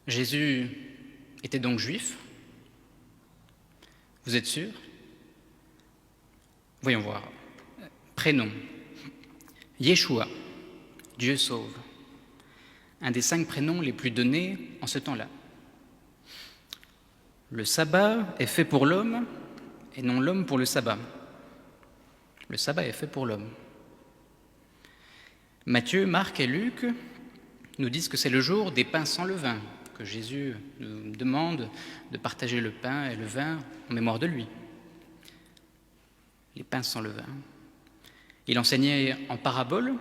Jésus était donc juif? Vous êtes sûr? Voyons voir. Prénom. Yeshua, Dieu sauve. Un des 5 prénoms les plus donnés en ce temps-là. Le sabbat est fait pour l'homme et non l'homme pour le sabbat. Le sabbat est fait pour l'homme. Matthieu, Marc et Luc nous disent que c'est le jour des pains sans levain, que Jésus nous demande de partager le pain et le vin en mémoire de lui. Les pains sans levain. Il enseignait en parabole,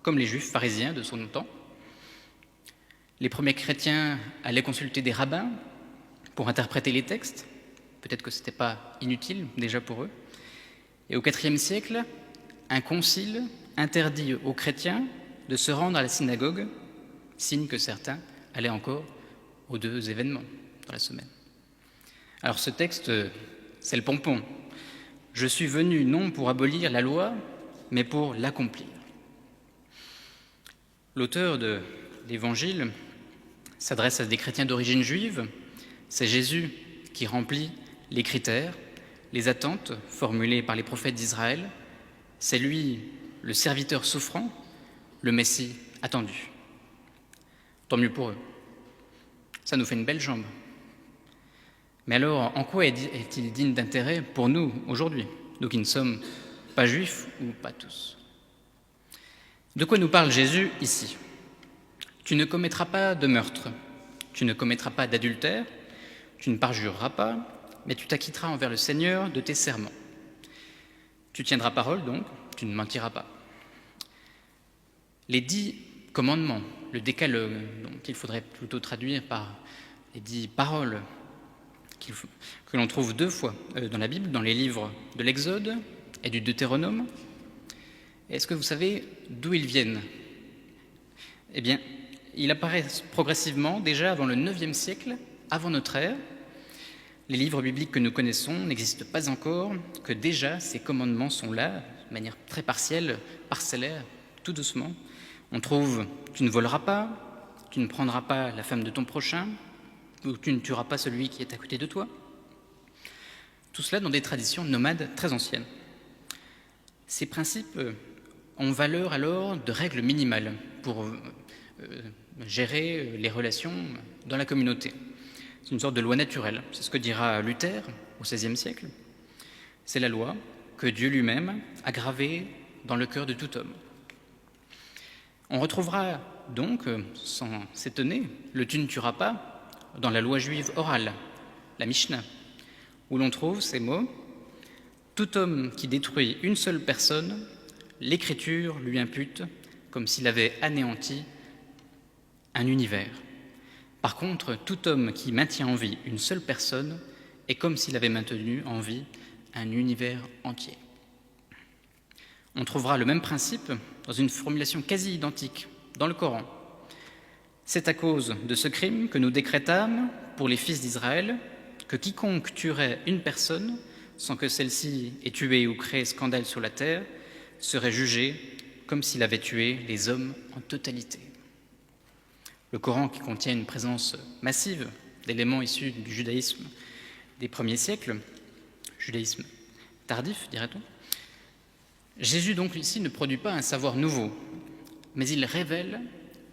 comme les juifs pharisiens de son temps. Les premiers chrétiens allaient consulter des rabbins pour interpréter les textes. Peut-être que ce n'était pas inutile déjà pour eux. Et au IVe siècle, un concile interdit aux chrétiens de se rendre à la synagogue, signe que certains allaient encore aux 2 événements dans la semaine. Alors ce texte, c'est le pompon. Je suis venu non pour abolir la loi, mais pour l'accomplir. L'auteur de l'Évangile s'adresse à des chrétiens d'origine juive. C'est Jésus qui remplit les critères, les attentes formulées par les prophètes d'Israël. C'est lui, le serviteur souffrant, le Messie attendu. Tant mieux pour eux. Ça nous fait une belle jambe. Mais alors, en quoi est-il digne d'intérêt pour nous aujourd'hui, nous qui ne sommes pas juifs ou pas tous? De quoi nous parle Jésus ici? Tu ne commettras pas de meurtre, tu ne commettras pas d'adultère, tu ne parjureras pas, mais tu t'acquitteras envers le Seigneur de tes serments. Tu tiendras parole donc, tu ne mentiras pas. Les 10 commandements, le décalogue, donc il faudrait plutôt traduire par les 10 paroles, que l'on trouve 2 fois dans la Bible, dans les livres de l'Exode et du Deutéronome. Est-ce que vous savez d'où ils viennent? Eh bien, ils apparaissent progressivement déjà avant le IXe siècle, avant notre ère. Les livres bibliques que nous connaissons n'existent pas encore, que déjà ces commandements sont là, de manière très partielle, parcellaire, tout doucement. On trouve « tu ne voleras pas »,« tu ne prendras pas la femme de ton prochain », ou « tu ne tueras pas celui qui est à côté de toi ». Tout cela dans des traditions nomades très anciennes. Ces principes ont valeur alors de règles minimales pour gérer les relations dans la communauté. C'est une sorte de loi naturelle. C'est ce que dira Luther au XVIe siècle. C'est la loi que Dieu lui-même a gravée dans le cœur de tout homme. On retrouvera donc, sans s'étonner, le « tu ne tueras pas » dans la loi juive orale, la Mishnah, où l'on trouve ces mots « Tout homme qui détruit une seule personne, l'Écriture lui impute comme s'il avait anéanti un univers. Par contre, tout homme qui maintient en vie une seule personne est comme s'il avait maintenu en vie un univers entier. » On trouvera le même principe dans une formulation quasi identique dans le Coran. C'est à cause de ce crime que nous décrétâmes pour les fils d'Israël que quiconque tuerait une personne sans que celle-ci ait tué ou créé scandale sur la terre serait jugé comme s'il avait tué les hommes en totalité. Le Coran, qui contient une présence massive d'éléments issus du judaïsme des premiers siècles, judaïsme tardif, dirait-on. Jésus, donc, ici, ne produit pas un savoir nouveau, mais il révèle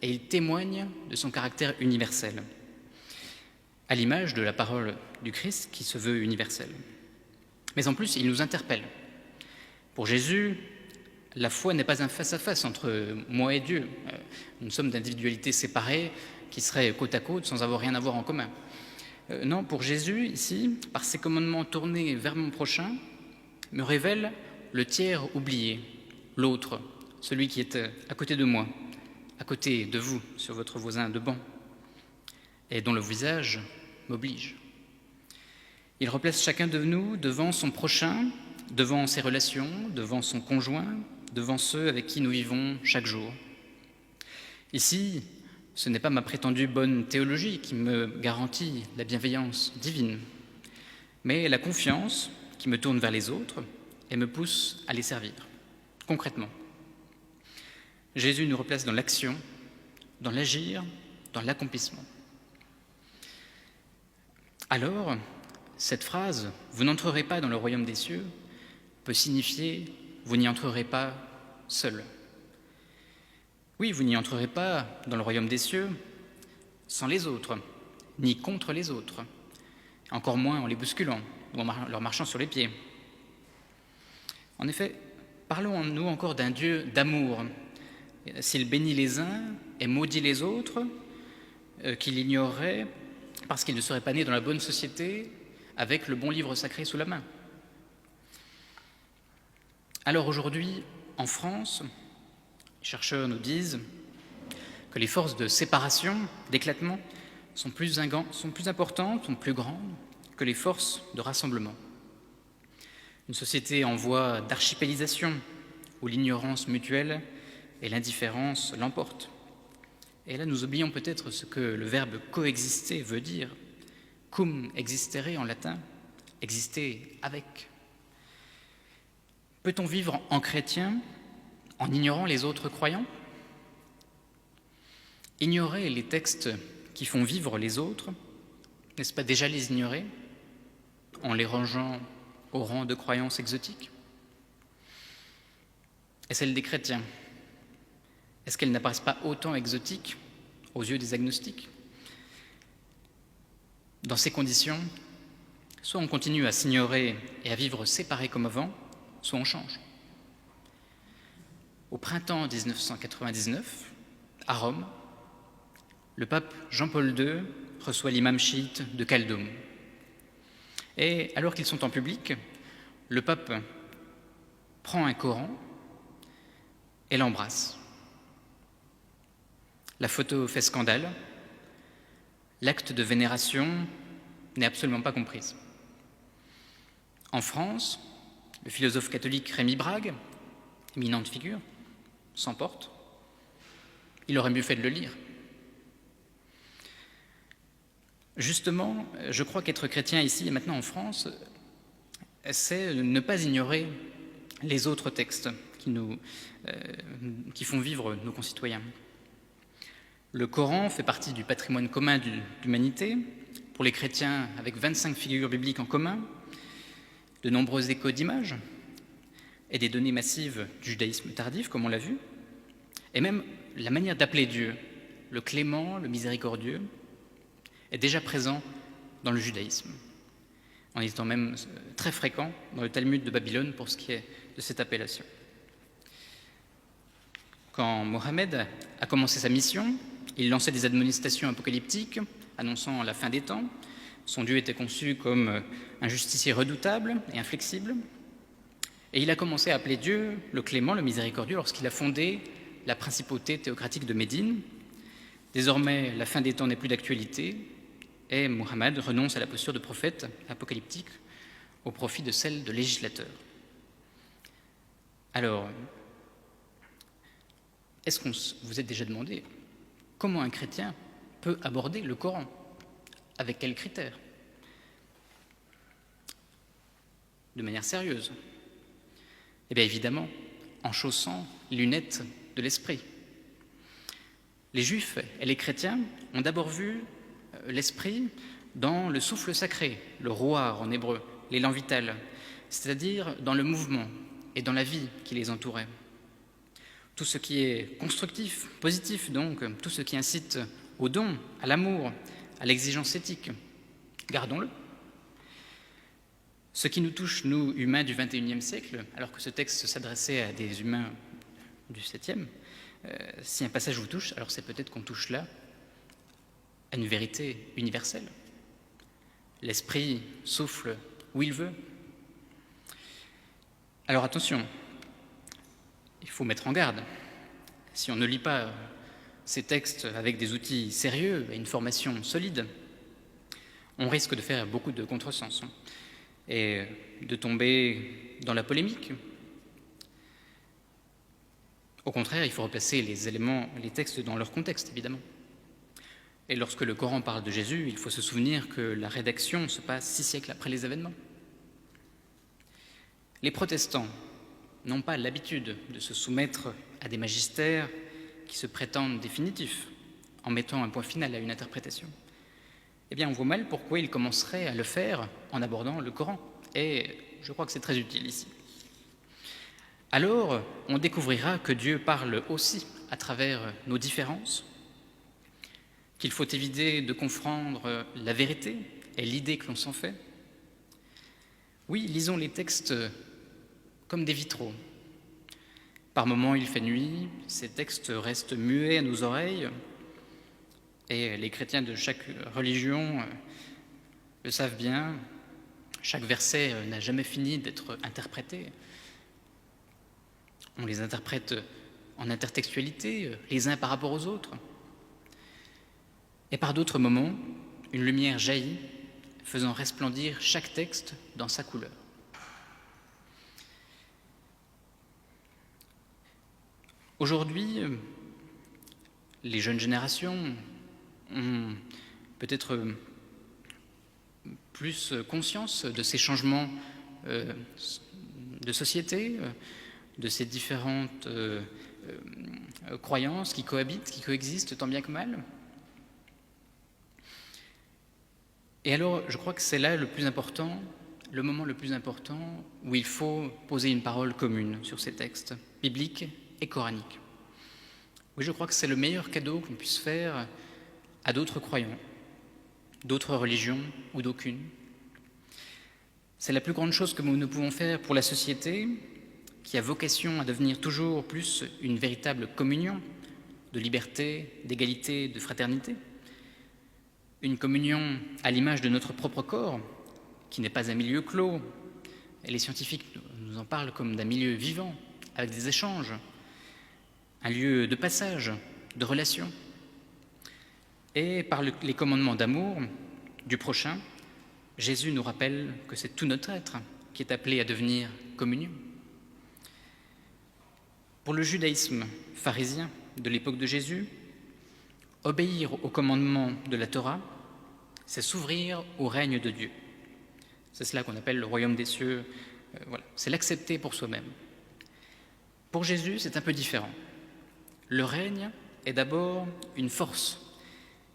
et il témoigne de son caractère universel, à l'image de la parole du Christ qui se veut universelle. Mais en plus, il nous interpelle. Pour Jésus, la foi n'est pas un face-à-face entre moi et Dieu, une somme d'individualités séparées qui seraient côte à côte sans avoir rien à voir en commun. Non, pour Jésus, ici, par ses commandements tournés vers mon prochain, me révèle le tiers oublié, l'autre, celui qui est à côté de moi, à côté de vous, sur votre voisin de banc, et dont le visage m'oblige. Il replace chacun de nous devant son prochain, devant ses relations, devant son conjoint, devant ceux avec qui nous vivons chaque jour. Ici, ce n'est pas ma prétendue bonne théologie qui me garantit la bienveillance divine, mais la confiance qui me tourne vers les autres et me pousse à les servir, concrètement. Jésus nous replace dans l'action, dans l'agir, dans l'accomplissement. Alors, cette phrase « vous n'entrerez pas dans le royaume des cieux » peut signifier « vous n'y entrerez pas seul ». Oui, vous n'y entrerez pas dans le royaume des cieux sans les autres, ni contre les autres, encore moins en les bousculant ou en leur marchant sur les pieds. En effet, parlons-nous encore d'un Dieu d'amour, s'il bénit les uns et maudit les autres, qu'il ignorerait parce qu'il ne serait pas né dans la bonne société avec le bon livre sacré sous la main. Alors aujourd'hui, en France, les chercheurs nous disent que les forces de séparation, d'éclatement, sont plus importantes, sont plus grandes que les forces de rassemblement. Une société en voie d'archipélisation, où l'ignorance mutuelle et l'indifférence l'emportent. Et là, nous oublions peut-être ce que le verbe coexister veut dire. Cum existere en latin, exister avec. Peut-on vivre en chrétien en ignorant les autres croyants? Ignorer les textes qui font vivre les autres, n'est-ce pas déjà les ignorer en les rangeant au rang de croyances exotiques? Et celles des chrétiens, est-ce qu'elles n'apparaissent pas autant exotiques aux yeux des agnostiques? Dans ces conditions, soit on continue à s'ignorer et à vivre séparés comme avant, soit on change. Au printemps 1999, à Rome, le pape Jean-Paul II reçoit l'imam chiite de Khaldoum. Et alors qu'ils sont en public, le pape prend un Coran et l'embrasse. La photo fait scandale, l'acte de vénération n'est absolument pas comprise. En France, le philosophe catholique Rémi Brague, éminente figure, s'emporte. Il aurait mieux fait de le lire. Justement, je crois qu'être chrétien ici et maintenant en France, c'est ne pas ignorer les autres textes qui font vivre nos concitoyens. Le Coran fait partie du patrimoine commun de l'humanité, pour les chrétiens avec 25 figures bibliques en commun, de nombreux échos d'images et des données massives du judaïsme tardif, comme on l'a vu, et même la manière d'appeler Dieu, le clément, le miséricordieux, est déjà présent dans le judaïsme, en étant même très fréquent dans le Talmud de Babylone pour ce qui est de cette appellation. Quand Mohammed a commencé sa mission, il lançait des admonestations apocalyptiques annonçant la fin des temps. Son Dieu était conçu comme un justicier redoutable et inflexible. Et il a commencé à appeler Dieu le clément, le miséricordieux, lorsqu'il a fondé la principauté théocratique de Médine. Désormais, la fin des temps n'est plus d'actualité et Mohammed renonce à la posture de prophète apocalyptique au profit de celle de législateur. Alors, est-ce qu'on vous êtes déjà demandé comment un chrétien peut aborder le Coran? Avec quels critères? De manière sérieuse? Eh bien évidemment, en chaussant les lunettes de l'esprit. Les Juifs et les chrétiens ont d'abord vu l'esprit dans le souffle sacré, le roar en hébreu, l'élan vital, c'est-à-dire dans le mouvement et dans la vie qui les entourait. Tout ce qui est constructif, positif donc, tout ce qui incite au don, à l'amour, à l'exigence éthique, gardons-le. Ce qui nous touche, nous, humains du XXIe siècle, alors que ce texte s'adressait à des humains du VIIe, si un passage vous touche, alors c'est peut-être qu'on touche là à une vérité universelle. L'esprit souffle où il veut. Alors attention, il faut mettre en garde. Si on ne lit pas ces textes avec des outils sérieux et une formation solide, on risque de faire beaucoup de contresens et de tomber dans la polémique. Au contraire, il faut replacer les textes dans leur contexte, évidemment. Et lorsque le Coran parle de Jésus, il faut se souvenir que la rédaction se passe 6 siècles après les événements. Les protestants n'ont pas l'habitude de se soumettre à des magistères qui se prétendent définitifs, en mettant un point final à une interprétation. eh bien on voit mal pourquoi il commencerait à le faire en abordant le Coran. Et je crois que c'est très utile ici. Alors, on découvrira que Dieu parle aussi à travers nos différences, qu'il faut éviter de confondre la vérité et l'idée que l'on s'en fait. Oui, lisons les textes comme des vitraux. Par moments, il fait nuit, ces textes restent muets à nos oreilles, et les chrétiens de chaque religion le savent bien, chaque verset n'a jamais fini d'être interprété. On les interprète en intertextualité, les uns par rapport aux autres. Et par d'autres moments, une lumière jaillit, faisant resplendir chaque texte dans sa couleur. Aujourd'hui, les jeunes générations ont peut-être plus conscience de ces changements de société, de ces différentes croyances qui cohabitent, qui coexistent tant bien que mal. Et alors, je crois que c'est là le moment le plus important où il faut poser une parole commune sur ces textes bibliques et coraniques. Oui, je crois que c'est le meilleur cadeau qu'on puisse faire à d'autres croyants, d'autres religions ou d'aucune. C'est la plus grande chose que nous pouvons faire pour la société, qui a vocation à devenir toujours plus une véritable communion de liberté, d'égalité, de fraternité. Une communion à l'image de notre propre corps, qui n'est pas un milieu clos. Et les scientifiques nous en parlent comme d'un milieu vivant, avec des échanges, un lieu de passage, de relations. Et par les commandements d'amour du prochain, Jésus nous rappelle que c'est tout notre être qui est appelé à devenir communion. Pour le judaïsme pharisien de l'époque de Jésus, obéir aux commandements de la Torah, c'est s'ouvrir au règne de Dieu. C'est cela qu'on appelle le royaume des cieux. Voilà. C'est l'accepter pour soi-même. Pour Jésus, c'est un peu différent. Le règne est d'abord une force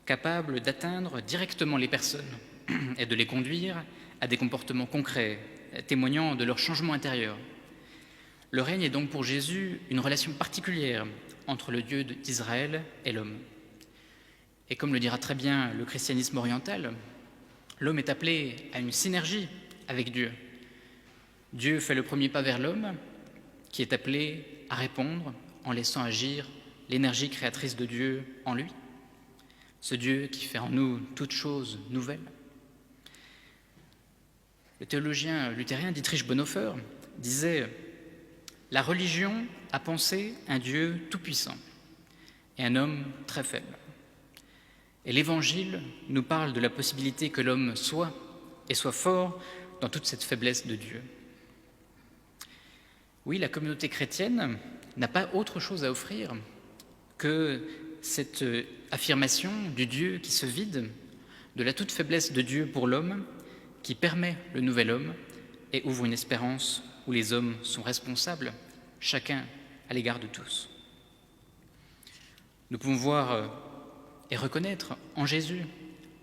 capable d'atteindre directement les personnes et de les conduire à des comportements concrets, témoignant de leur changement intérieur. Le règne est donc pour Jésus une relation particulière entre le Dieu d'Israël et l'homme. Et comme le dira très bien le christianisme oriental, l'homme est appelé à une synergie avec Dieu. Dieu fait le premier pas vers l'homme, qui est appelé à répondre en laissant agir l'énergie créatrice de Dieu en lui. Ce Dieu qui fait en nous toutes choses nouvelles. Le théologien luthérien Dietrich Bonhoeffer disait « La religion a pensé un Dieu tout-puissant et un homme très faible. Et l'Évangile nous parle de la possibilité que l'homme soit et soit fort dans toute cette faiblesse de Dieu. » Oui, la communauté chrétienne n'a pas autre chose à offrir que cette affirmation du Dieu qui se vide, de la toute faiblesse de Dieu pour l'homme, qui permet le nouvel homme et ouvre une espérance où les hommes sont responsables, chacun à l'égard de tous. Nous pouvons voir et reconnaître en Jésus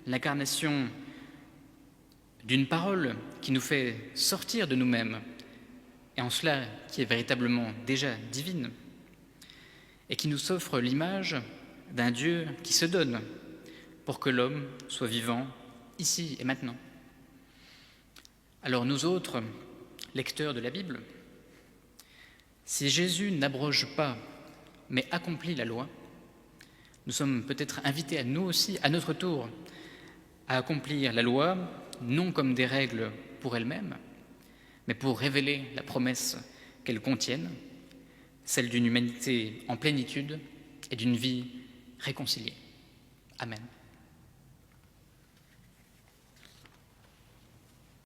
l'incarnation d'une parole qui nous fait sortir de nous-mêmes, et en cela qui est véritablement déjà divine, et qui nous offre l'image d'un Dieu qui se donne pour que l'homme soit vivant ici et maintenant. Alors nous autres, lecteurs de la Bible, si Jésus n'abroge pas, mais accomplit la loi, nous sommes peut-être invités à nous aussi, à notre tour, à accomplir la loi, non comme des règles pour elles-mêmes, mais pour révéler la promesse qu'elles contiennent, celle d'une humanité en plénitude et d'une vie réconciliée. Amen.